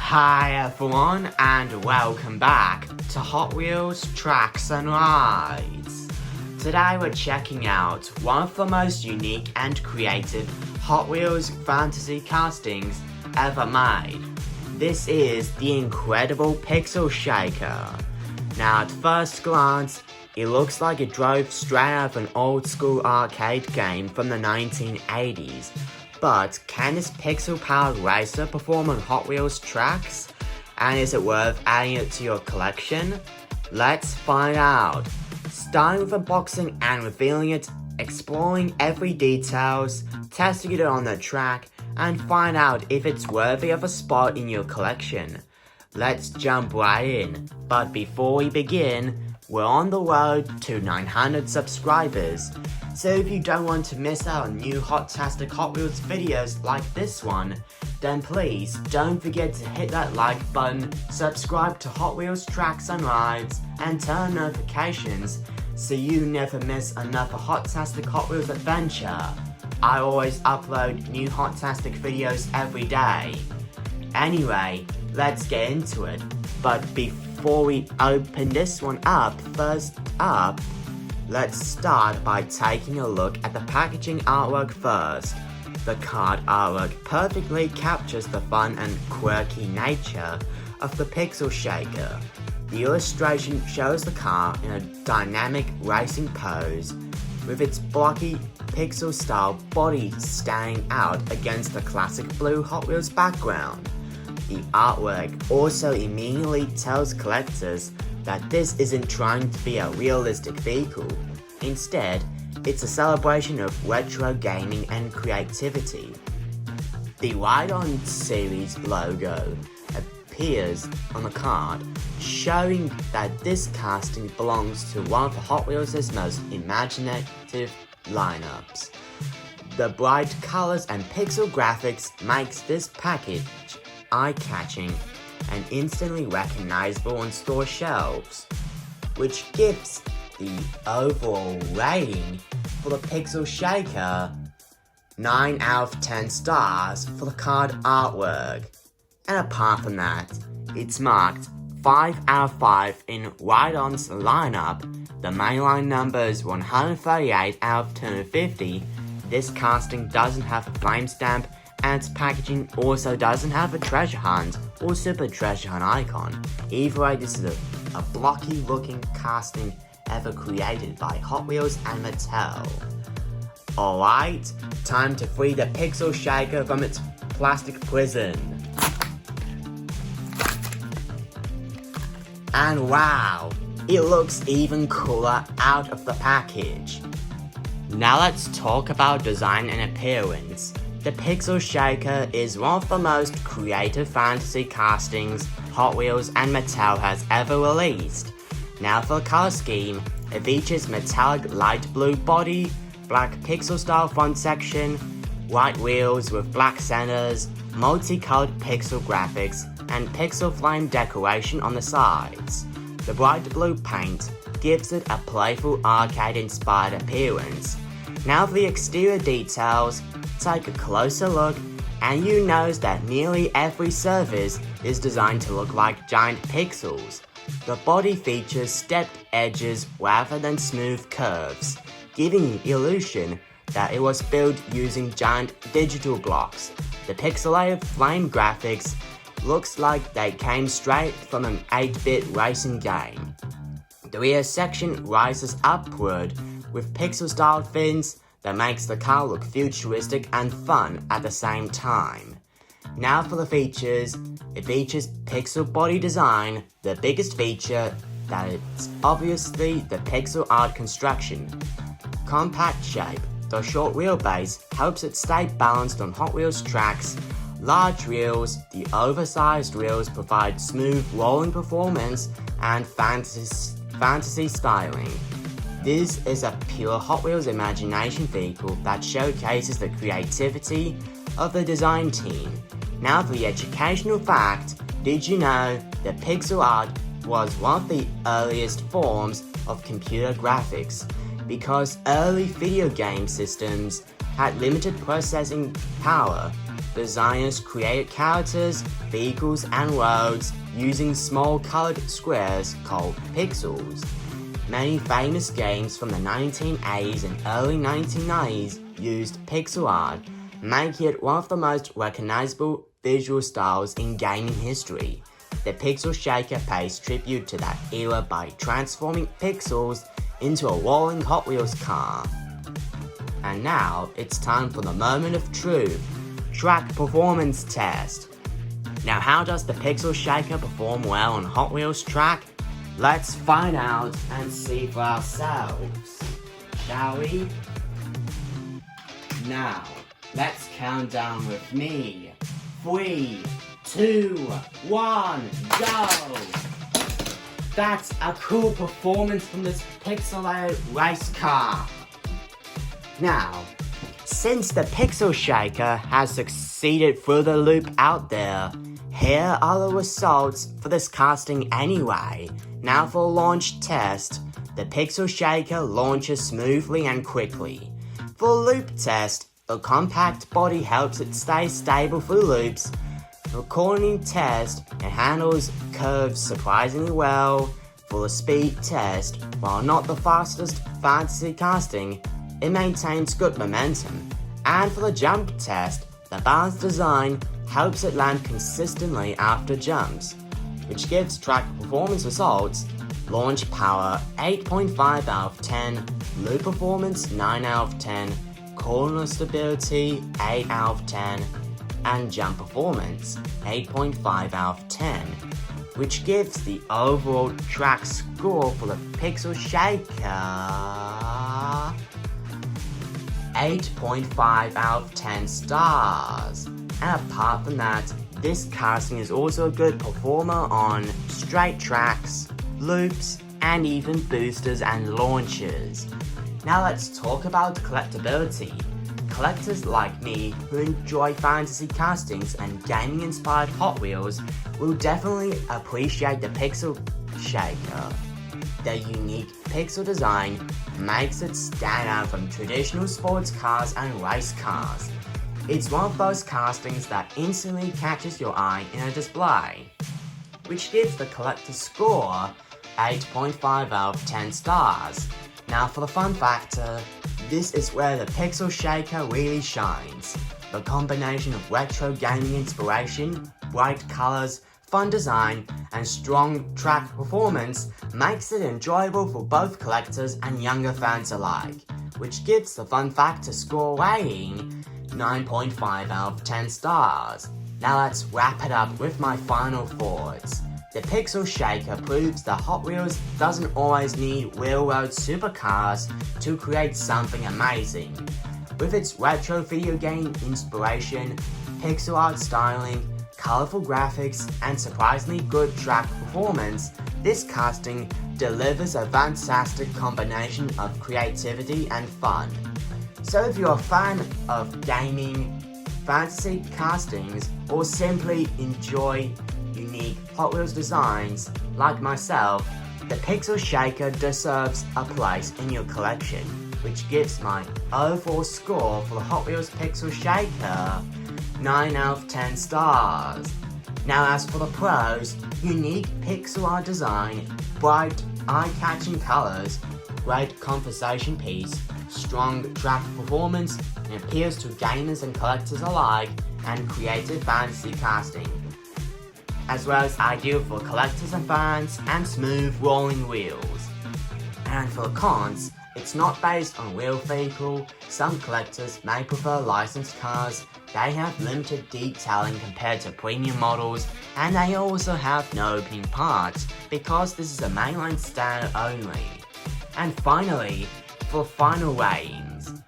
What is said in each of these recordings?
Hi everyone and welcome back to Hot Wheels Tracks and Rides. Today we're checking out one of the most unique and creative Hot Wheels fantasy castings ever made. This is the incredible Pixel Shaker. Now at first glance, it looks like it drove straight out of an old school arcade game from the 1980s. But can this pixel-powered racer perform on Hot Wheels tracks? And is it worth adding it to your collection? Let's find out. Starting with unboxing and revealing it, exploring every details, testing it on the track, and find out if it's worthy of a spot in your collection. Let's jump right in. But before we begin, we're on the road to 900 subscribers. So if you don't want to miss out on new hot-tastic Hot Wheels videos like this one, then please don't forget to hit that like button, subscribe to Hot Wheels Tracks and Rides, and turn notifications so you never miss another hot-tastic Hot Wheels adventure. I always upload new hot-tastic videos every day. Anyway, let's get into it. But before we open this one up, first up, let's start by taking a look at the packaging artwork first. The card artwork perfectly captures the fun and quirky nature of the Pixel Shaker. The illustration shows the car in a dynamic racing pose, with its blocky pixel-style body standing out against the classic blue Hot Wheels background. The artwork also immediately tells collectors that this isn't trying to be a realistic vehicle. Instead, it's a celebration of retro gaming and creativity. The Ride On series logo appears on the card, showing that this casting belongs to one of the Hot Wheels' most imaginative lineups. The bright colors and pixel graphics makes this package eye-catching and instantly recognizable on store shelves, which gives the overall rating for the Pixel Shaker 9 out of 10 stars for the card artwork. And apart from that, it's marked 5 out of 5 in Ride On's lineup. The mainline number is 138 out of 250. This casting doesn't have a flame stamp, and its packaging also doesn't have a treasure hunt or super treasure hunt icon. Either way, this is a blocky looking casting ever created by Hot Wheels and Mattel. Alright, time to free the Pixel Shaker from its plastic prison. And wow, it looks even cooler out of the package. Now let's talk about design and appearance. The Pixel Shaker is one of the most creative fantasy castings Hot Wheels and Mattel has ever released. Now for the color scheme, it features metallic light blue body, black pixel style front section, white wheels with black centers, multicolored pixel graphics, and pixel flame decoration on the sides. The bright blue paint gives it a playful arcade-inspired appearance. Now for the exterior details, take a closer look, and you notice that nearly every surface is designed to look like giant pixels. The body features stepped edges rather than smooth curves, giving the illusion that it was built using giant digital blocks. The pixelated flame graphics looks like they came straight from an 8-bit racing game. The rear section rises upward with pixel-styled fins that makes the car look futuristic and fun at the same time. Now for the features, it features pixel body design. The biggest feature that it's obviously the pixel art construction. Compact shape, the short wheelbase helps it stay balanced on Hot Wheels tracks. Large wheels, the oversized wheels provide smooth rolling performance and fantasy styling. This is a pure Hot Wheels imagination vehicle that showcases the creativity of the design team. Now for the educational fact, did you know that pixel art was one of the earliest forms of computer graphics? Because early video game systems had limited processing power. Designers created characters, vehicles, and roads using small colored squares called pixels. Many famous games from the 1980s and early 1990s used pixel art, making it one of the most recognizable visual styles in gaming history. The Pixel Shaker pays tribute to that era by transforming pixels into a rolling Hot Wheels car. And now it's time for the moment of truth, track performance test. Now, how does the Pixel Shaker perform well on Hot Wheels track? Let's find out and see for ourselves, shall we? Now, let's count down with me. 3, 2, 1, go! That's a cool performance from this pixelated race car. Now, since the Pixel Shaker has succeeded through the loop out there, here are the results for this casting anyway. Now for a launch test, the Pixel Shaker launches smoothly and quickly. For a loop test, the compact body helps it stay stable through loops. For a cornering test, it handles curves surprisingly well. For the speed test, while not the fastest fantasy casting, it maintains good momentum. And for the jump test, the balanced design helps it land consistently after jumps, which gives track performance results: launch power 8.5 out of 10, loop performance 9 out of 10, corner stability 8 out of 10, and jump performance 8.5 out of 10, which gives the overall track score for the Pixel Shaker 8.5 out of 10 stars. And apart from that, this casting is also a good performer on straight tracks, loops, and even boosters and launches. Now let's talk about collectability. Collectors like me who enjoy fantasy castings and gaming-inspired Hot Wheels will definitely appreciate the Pixel Shaker. The unique pixel design makes it stand out from traditional sports cars and race cars. It's one of those castings that instantly catches your eye in a display, which gives the collector's score 8.5 out of 10 stars. Now for the fun factor, this is where the Pixel Shaker really shines. The combination of retro gaming inspiration, bright colors, fun design, and strong track performance makes it enjoyable for both collectors and younger fans alike, which gives the fun factor score rating 9.5 out of 10 stars. Now let's wrap it up with my final thoughts. The Pixel Shaker proves that Hot Wheels doesn't always need railroad supercars to create something amazing. With its retro video game inspiration, pixel art styling, colorful graphics, and surprisingly good track performance, this casting delivers a fantastic combination of creativity and fun. So if you're a fan of gaming, fantasy castings, or simply enjoy unique Hot Wheels designs like myself, the Pixel Shaker deserves a place in your collection, which gives my overall score for the Hot Wheels Pixel Shaker 9 out of 10 stars. Now as for the pros, unique pixel art design, bright eye-catching colors, great conversation piece, strong track performance, and appeals to gamers and collectors alike, and creative fantasy casting, as well as ideal for collectors and fans, and smooth rolling wheels. And for the cons, it's not based on real vehicle. Some collectors may prefer licensed cars. They have limited detailing compared to premium models, and they also have no opening parts because this is a mainline standard only. And finally, for final ratings,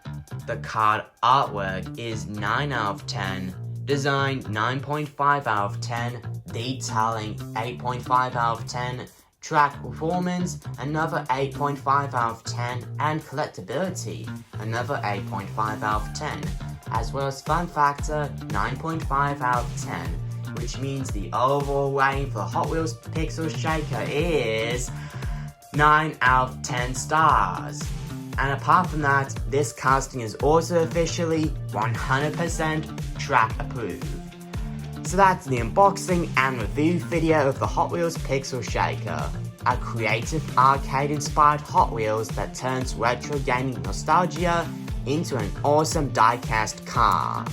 the card artwork is 9 out of 10, design 9.5 out of 10, detailing 8.5 out of 10, track performance another 8.5 out of 10, and collectability another 8.5 out of 10, as well as fun factor 9.5 out of 10, which means the overall rating for the Hot Wheels Pixel Shaker is 9 out of 10 stars. And apart from that, this casting is also officially 100% track approved. So that's the unboxing and review video of the Hot Wheels Pixel Shaker, a creative arcade-inspired Hot Wheels that turns retro gaming nostalgia into an awesome diecast car.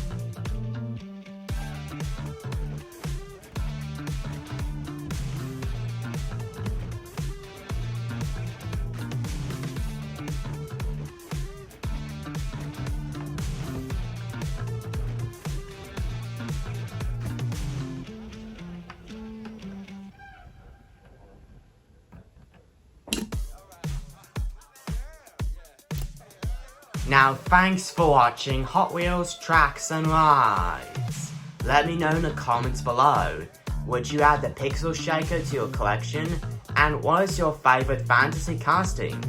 Now thanks for watching Hot Wheels Tracks and Rides. Let me know in the comments below, would you add the Pixel Shaker to your collection, and what is your favourite fantasy casting?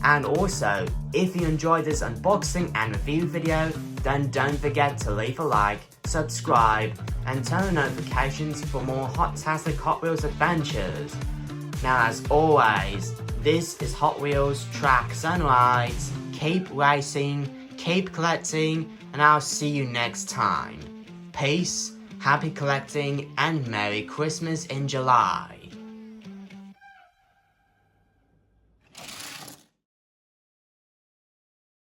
And also, if you enjoyed this unboxing and review video, then don't forget to leave a like, subscribe, and turn on notifications for more hot-tastic Hot Wheels adventures. Now as always, this is Hot Wheels Tracks and Rides. Keep racing, keep collecting, and I'll see you next time. Peace, happy collecting, and Merry Christmas in July.